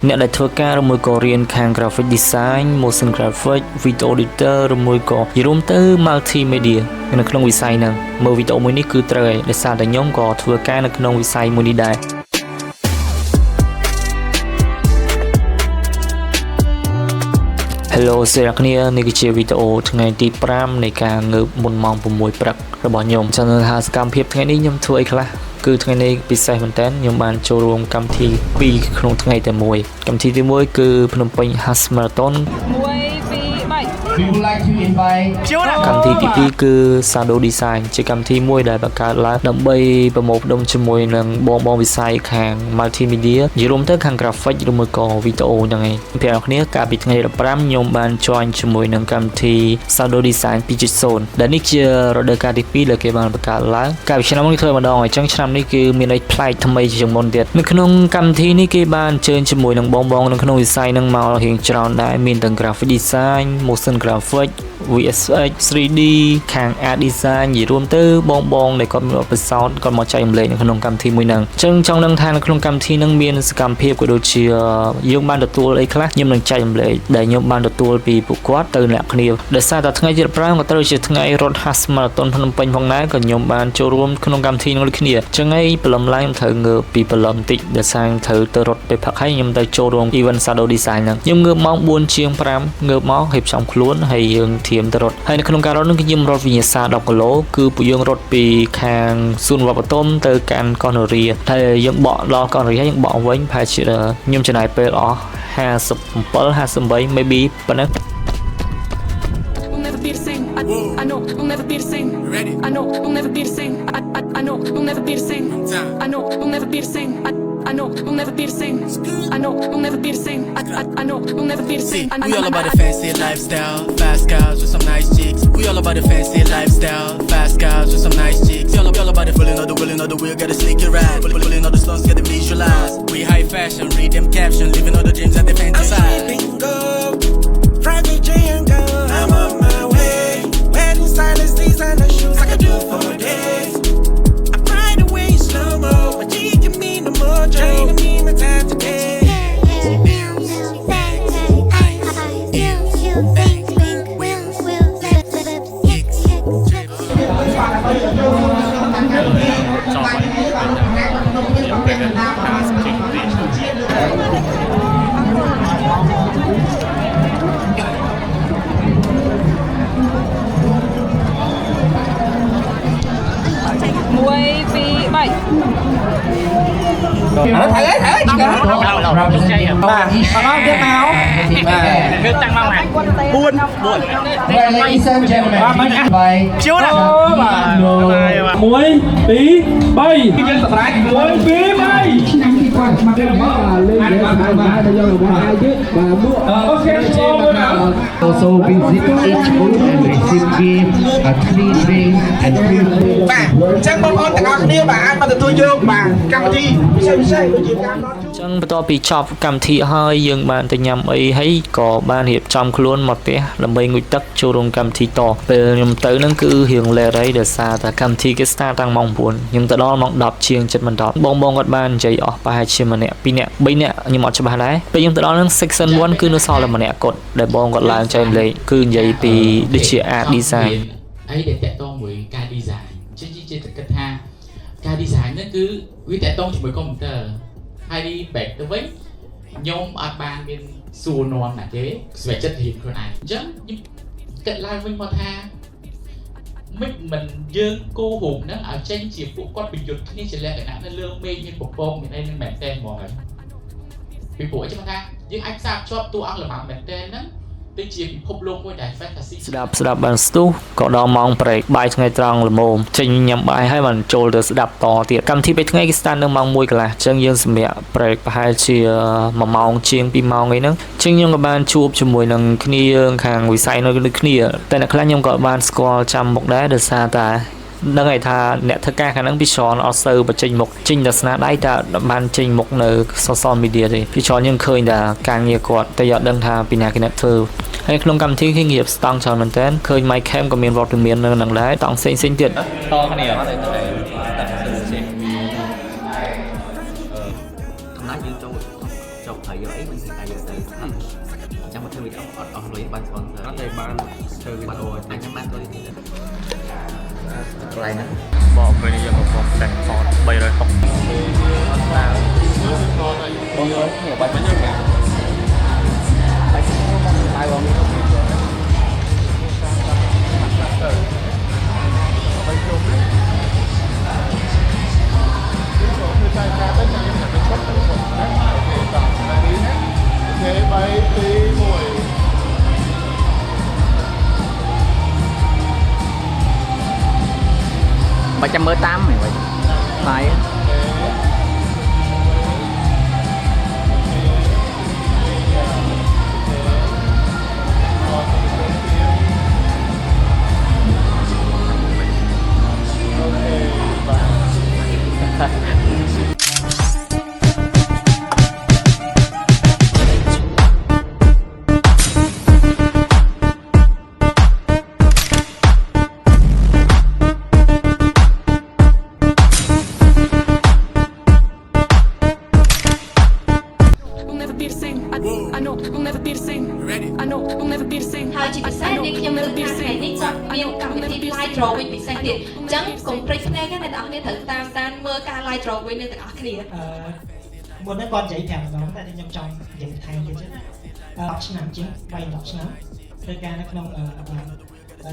អ្នកដែលធ្វើការឬមួយក៏រៀនខាង graphic design motion graphic video editor ឬមួយក៏និយាយរួមទៅ multimedia នៅក្នុងវិស័យហ្នឹងមើលវីដេអូមួយនេះគឺត្រូវហើយដោយសារតែខ្ញុំក៏ធ្វើការនៅក្នុងវិស័យមួយនេះដែរHello សួស្តីអ្នកគ្នានេះគឺជាវីដេអូថ្ងៃទី5នៃការងើបមុនម៉ោង6ព្រឹករបស់ខ្ញុំចឹងថាសកម្មភាពថ្ងៃនេះខ្ញុំធ្វើអីខ្លះគឺថ្ងៃនេះពិសេសមែនតើខ្ញុំបានចូលរួមកម្មវិធី2ក្នុងថ្ងៃតែមួយកម្មវិធីទី1គឺភ្នំពេញ Half Marathon We would like to invite កម្មវិធីទី2គឺ Shadow Design ជាកម្មវិធីមួយដែលបង្កើតឡើងដើម្បីប្រមូលផ្ដុំជាមួយនឹងបងវិស័យខាង Multimedia និយាយរួមទៅខាង Graphic ឬមួយក៏ Video ហ្នឹងឯងពីអ្នកគ្នាកាលពីថ្ងៃ15ខ្ញុំបាន join ជាមួយនឹងកម្មវិធី Shadow Design 2.0 ដែលនេះជារដូវកាលទី2ដែលគេបានបង្កើតឡើងកាលពីឆ្នាំនេះធ្វើម្ដងអញ្ចឹងឆ្នាំនេះគឺមានអីប្លែកថ្មីជាងមុនទៀតនៅក្នុងកម្មវិធីនេះគេបានអញ្ជើញជាមួយនឹងបងនៅក្នុងវិស័យហ្នឹងមករៀងច្រើនដែរមានទាំង Graphic Design motion graphic VFX 3D ខាង Art Design និយាយរួមទៅបងដែលគាត់មានបទពិសោធន៍គាត់មកចែករំលែកនៅក្នុងកម្មវិធីមួយហ្នឹងអញ្ចឹងចង់ដឹងថានៅក្នុងកម្មវិធីហ្នឹងមានសកម្មភាពក៏ដូចជាយើងបានទទួលអីខ្លះខ្ញុំនឹងចែករំលែកដែលខ្ញុំបានទទួលពីពួកគាត់ទៅអ្នកគ្នាដោយសារតែថ្ងៃទី15ក៏ត្រូវជាថ្ងៃរត់ Half Marathon ភ្នំពេញផងដែរក៏ខ្ញុំបានចូលរួមក្នុងកម្មវិធីនោះដូចគ្នាអញ្ចឹងហើយព្រលឹមឡើងខ្ញុំត្រូវងើបពីព្រលឹមបន្តិចដោយសារត្រូវទៅរត់ទៅផឹកហើយខ្ញុំទៅចូលរួម Event Shadow Design ហ្នឹងខ្ញុំងើបម៉ោង4ជាង5ងើបមករៀបចំខ្លួនហើយយើងធៀមទៅរត់ហើយនៅក្នុងការរត់នោះខ្ញុំរត់វិញ្ញាសា10គីឡូគឺពួកយើងរត់ពីខាងសួនវប្បធម៌ទៅកាន់កោះនរាហើយយើងបកដល់កោះនរាយើងបកវិញប្រហែលជាខ្ញុំចំណាយពេលអស់57 58 maybe ប៉ុណ្ណឹងI know we'll never be the same. Ready? I know we'll never be the same. I know we'll never be the same. I know we'll never be the same. I know we'll never be the same. I know we'll never be the same. I know we'll never be the same. We all about the fancy lifestyle, fast cars with some nice chicks. We all about the fancy lifestyle, fast cars with some nice chicks. We all about the feeling of the willing of the wheel, gotta sneak your ride. Pulling all the slums, gotta visualize. We high fashion, read them captions, living all the dreams that they fantasize. Bingo, Friday Django, I'm on my way. Wedding silence, these are the shoes I could do for days. I ride away slow mo, but you give me no more joy. Give me my time today. thử đâu đúng chơi hả? Bà nói tiếp nào? Nước tăng mau hả? Buồn. Ladies and gentlemen, invite Chưa nào? Muối tí bay. Muối tí bay. also visit each booth and receive gift, a free drink and free food. បាទចឹងបងប្អូនទាំងអស់គ្នាបាទអាចមកទទួលយកបាទកម្មវិធីពិសេសដូចជាការដល់ជួប ចឹងបន្ទាប់ពីចប់កម្មវិធីហើយយើងបានទៅញ៉ាំអីហើយក៏បានរៀបចំខ្លួនមកផ្ទះដើម្បីងូតទឹកចូលរួមកម្មវិធីតពេលខ្ញុំទៅហ្នឹងគឺរៀងលេតហើយដោយសារតែកម្មវិធីគេ start តាំងម៉ោង9ខ្ញុំទៅដល់ម៉ោង10ជាងចិត្តមិនដល់បងគាត់បាននិយាយអស់ប្រហែលជាម្នាក់2នាក់3នាក់ខ្ញុំអត់ច្បាស់ដែរពេលខ្ញុំទៅដល់ហ្នឹង section 1គឺនៅសល់តែម្នាក់គាត់ដែលបងគាត់ឡើងចែកម្លែកគឺនិយាយពីដូចជា art design អីដែលតកតងមួយការ design ជាគិតថាការ design ហ្នឹងគឺវាតកតងជាមួយ computer ហើយ back ទៅវិញខ្ញុំអត់បានមានសួរនាំណាគេស្វែងចិត្តរៀនខ្លួនឯងអញ្ចឹងខ្ញុំគិតឡើងវិញមកថាមិនយើងគូរូបហ្នឹងឲ្យចេញជាពួកគាត់បញ្យុទ្ធគ្នាជាលក្ខណៈនៅលើមេឃមានពពកមានអីហ្នឹងមែនតើហ្មងហើយពីព្រោះអញ្ចឹងថាយើងអាចផ្សារភ្ជាប់តួអង្គលំអមែនតើហ្នឹងដូចជាពិភពលោកមួយដែល fantasy ស្ដាប់បានស្ទុះក៏ដល់ម៉ោងប្រេកបាយថ្ងៃត្រង់ល្មមចេញញ៉ាំបាយហើយបានចូលទៅស្ដាប់តទៀតកម្មវិធីពេលថ្ងៃគេ start នៅម៉ោង1កន្លះអញ្ចឹងយើងសម្រាប់ប្រេកប្រហែលជា1ម៉ោងជាង2ម៉ោងអីហ្នឹងអញ្ចឹងខ្ញុំក៏បានជួបជាមួយនឹងគ្នាយើងខាងវិស័យនៅគ្នាតែអ្នកខ្លះខ្ញុំក៏បានស្គាល់ចាំមុខដែរដោយសារតែដឹងហើយថាអ្នកធ្វើការខាងហ្នឹងពីច្រើនអត់សូវបញ្ចេញមុខចេញតែស្នាដៃតែបានចេញមុខនៅ social media ទេពីច្រើនយើងឃើញតែការងារគាត់តែអត់ដឹងថាពីណាគេអ្នកធ្វើហើយក្នុងកម្មវិធីគេងារស្តង់ច្រើនមែនតើឃើញ My Cam ក៏មានវត្តមាននៅនឹងដែរតង់ផ្សេងទៀតតគ្នាកំណាច់យើងចូលថៃ អីមិនតែយកទៅចាំមកធ្វើវីដេអូអត់លុយបាន sponsor អត់តែបានធ្វើវីដេអូតែខ្ញុំបានលុយទៀតកន្លែងហ្នឹង បងពេលនេះយើងកំពុងតែថត360អត់ឡើងបងអើយនេះបាច់មិនយ៉ាងបាច់បងបាច់ចាំមើលតាមហ្នឹងបាយ We'll never be the same. I know we'll never be the same. I know we'll never be the same. ហើយជាពិសេសនេះខ្ញុំលើកថាថ្ងៃនេះគាត់មានកម្មវិធី live drawing ពិសេសទៀតអញ្ចឹងកុំភ្លេចភ្នែកណាអ្នកនរគ្នាត្រូវតាមដានមើលការ live drawing នឹងទាំងអស់គ្នា មុនហ្នឹងគាត់និយាយ5ដងតែខ្ញុំចង់និយាយថែមទៀតចឹង10ឆ្នាំជាង10ឆ្នាំធ្វើការនៅក្នុង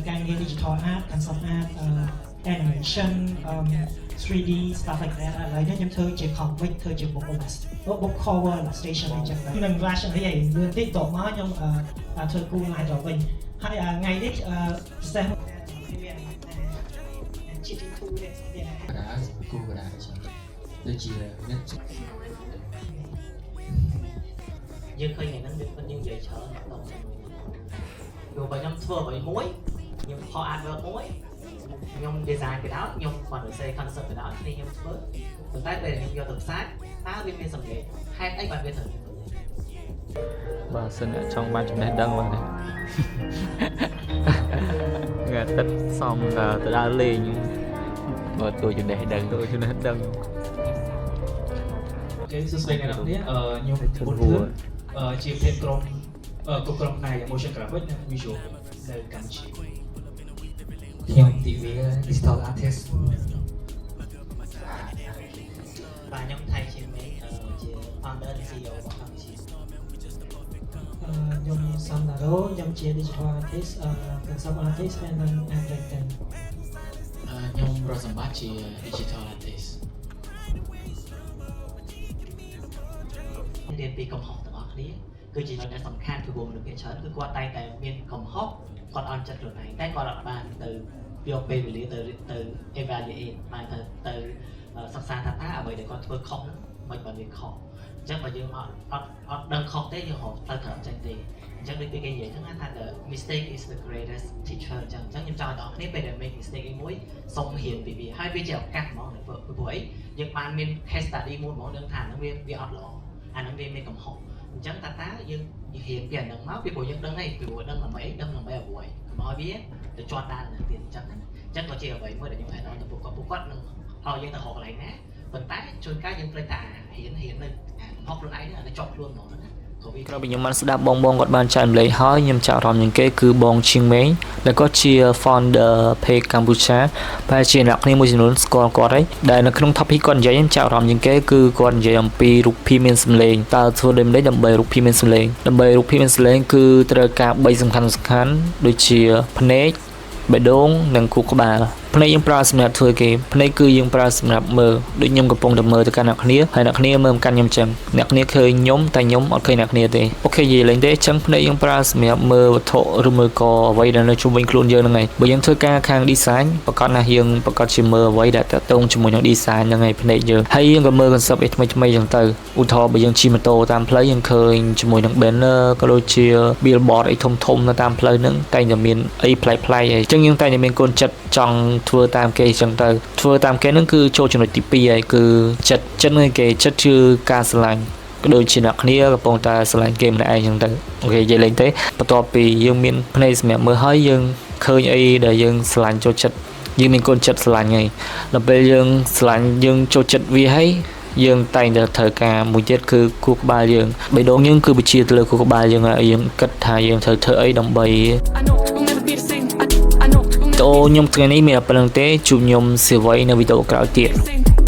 ការងារ digital art concept art animation 3D stuff like that ឥឡូវនេះខ្ញុំធ្វើជា comic ធ្វើជា book cover illustration អញ្ចឹងនឹង flash នេះឯងលឿនតិចតមកខ្ញុំធ្វើគូ live drawing ហើយថ្ងៃនេះពិសេសជាទី2នេះគូកដាដូចជាយើងឃើញថ្ងៃហ្នឹងយើងនិយាយច្រើនដល់យកបើខ្ញុំធ្វើអ្វីមួយខ្ញុំខក artwork មួយខ្ញុំ design ទៅដល់ខ្ញុំគាត់ទៅ say concept ទៅដល់គ្នាខ្ញុំធ្វើប៉ុន្តែពេលខ្ញុំយកទៅផ្សាយតើវាមានសម្លេងហេតុអីបានវាត្រូវ បាទសិនអ្នកចង់បានចំណេះដឹងបាទនេះថ្ងៃទឹកសំទៅដើរលេងបើទូចំណេះដឹងទូចំណេះដឹង គេសួស្តីអ្នកនរគ្នាខ្ញុំពុទ្ធជាភាពក្រុមគ្រប់ក្រុមផ្នែក motion graphic និង visual នៅកម្ពុជាខ្ញុំទីវា digital artist បាទខ្ញុំថៃជាមេជា founder និង CEO របស់កម្ពុជាខ្ញុំសំដារ៉ូខ្ញុំជា digital artist concept artist និង art director ខ្ញុំរស់សម្បត្តិជា digital artist រៀនពីកំហុសទាំងអស់គ្នាគឺជាចំណុចដែលសំខាន់គឺមនុស្សភាគច្រើនគឺគាត់តែងតែមានកំហុសគាត់អន់ចិត្តខ្លួនឯងតែគាត់អត់បានទៅយកពេលវេលាទៅ evaluate បានទៅសិក្សាថាតើអ្វីដែលគាត់ធ្វើខុសហ្នឹងមិនបានវាខុសអញ្ចឹងបើយើងអត់ដឹងខុសទេយើងហៅទៅត្រឹមចេញទេអញ្ចឹងដូចគេនិយាយហ្នឹងថា the mistake is the greatest teacher អញ្ចឹងខ្ញុំចង់ឲ្យបងប្អូនពេលដែល make mistake អីមួយសូមរៀនពីវាហើយវាជាឱកាសហ្មងព្រោះអីយើងបានមាន case study មួយហ្មងនឹងថាហ្នឹងវាអត់ល្អអាហ្នឹងវាមានកំហុសអញ្ចឹងតើយើងរៀនពីអាហ្នឹងមកពីព្រោះយើងដឹងហើយពីព្រោះដឹងដើម្បីអីដឹងដើម្បីអ្វីកុំឲ្យវាទៅជាប់ដាននឹងទៀតអញ្ចឹងក៏ជាអ្វីមួយដែលខ្ញុំអាចដល់ទៅពួកគាត់នឹងឲ្យយើងទៅរកកន្លែងណាប៉ុន្តែជួនកាលយើងភ្លេចថារៀននៅកំហុសខ្លួនឯងហ្នឹងអាជាប់ខ្លួនហ្មងណាក្រោយពីខ្ញុំបានស្ដាប់បងគាត់បានចែករំលែកហើយខ្ញុំចាប់អារម្មណ៍ជាងគេគឺបងឈៀងម៉េងដែលគាត់ជា founder page កម្ពុជាប្រហែលជាអ្នកគ្នាមួយចំនួនស្គាល់គាត់ហើយដែលនៅក្នុង topic គាត់និយាយខ្ញុំចាប់អារម្មណ៍ជាងគេគឺគាត់និយាយអំពីរូបភាពមានសម្លេងតើធ្វើដូចម្តេចដើម្បីរូបភាពមានសម្លេងគឺត្រូវការ3សំខាន់ដូចជាភ្នែកបេះដូងនិងខួរក្បាលភ្នែកយើងប្រើសម្រាប់ធ្វើគេភ្នែកគឺយើងប្រើសម្រាប់មើលដូចខ្ញុំកំពុងតែមើលទៅកាន់អ្នកគ្នាហើយអ្នកគ្នាមើលមកកាន់ខ្ញុំចឹងអ្នកគ្នាឃើញខ្ញុំតែខ្ញុំអត់ឃើញអ្នកគ្នាទេអូខេនិយាយលេងទេចឹងភ្នែកយើងប្រើសម្រាប់មើលវត្ថុឬមើលក៏អ្វីដែលនៅជុំវិញខ្លួនយើងហ្នឹងហើយបើយើងធ្វើការខាង design ប្រកាសណាយើងប្រកាសជាមើលអ្វីដែលតាក់ទងជាមួយនឹង design ហ្នឹងហើយភ្នែកយើងហើយយើងក៏មើល concept អីថ្មីចឹងទៅឧទាហរណ៍បើយើងជិះម៉ូតូតាមផ្លូវយើងឃើញជាមួយនឹង banner ក៏ដូចជា billboard អីធំនៅតាមផ្លូវហ្នឹងតែតែមានអីប្លែកៗហើយចឹងយើងតែតែមានកូនចិត្តចង់ធ្វើតាមគេចឹងទៅធ្វើតាមគេហ្នឹងគឺចូលចំណុចទី2ហើយគឺចិត្តនឹងគេចិត្តគឺការស្រឡាញ់ក៏ដូចជាអ្នកគ្នាកំពុងតែស្រឡាញ់គេម្នាក់ឯងចឹងទៅអូខេនិយាយលេងទេបន្ទាប់ពីយើងមានភ្នែកសម្រាប់មើលហើយយើងឃើញអីដែលយើងស្រឡាញ់ចូលចិត្តយើងមានកូនចិត្តស្រឡាញ់ហើយដល់ពេលយើងស្រឡាញ់យើងចូលចិត្តវាហើយ យើងតែងតែត្រូវការមួយទៀតគឺគូក្បាលយើងបេះដូងយើងគឺបញ្ជាទៅលើគូក្បាលយើងហើយយើងគិតថាយើងត្រូវធ្វើអីដើម្បី I know we'll never be the same. I know we'll វីដេអូខ្ញុំថ្ងៃនេះមានតែប៉ុណ្្នឹងទេជួបខ្ញុំសៀវ័យនៅវីដេអូក្រោយទៀត never be the same.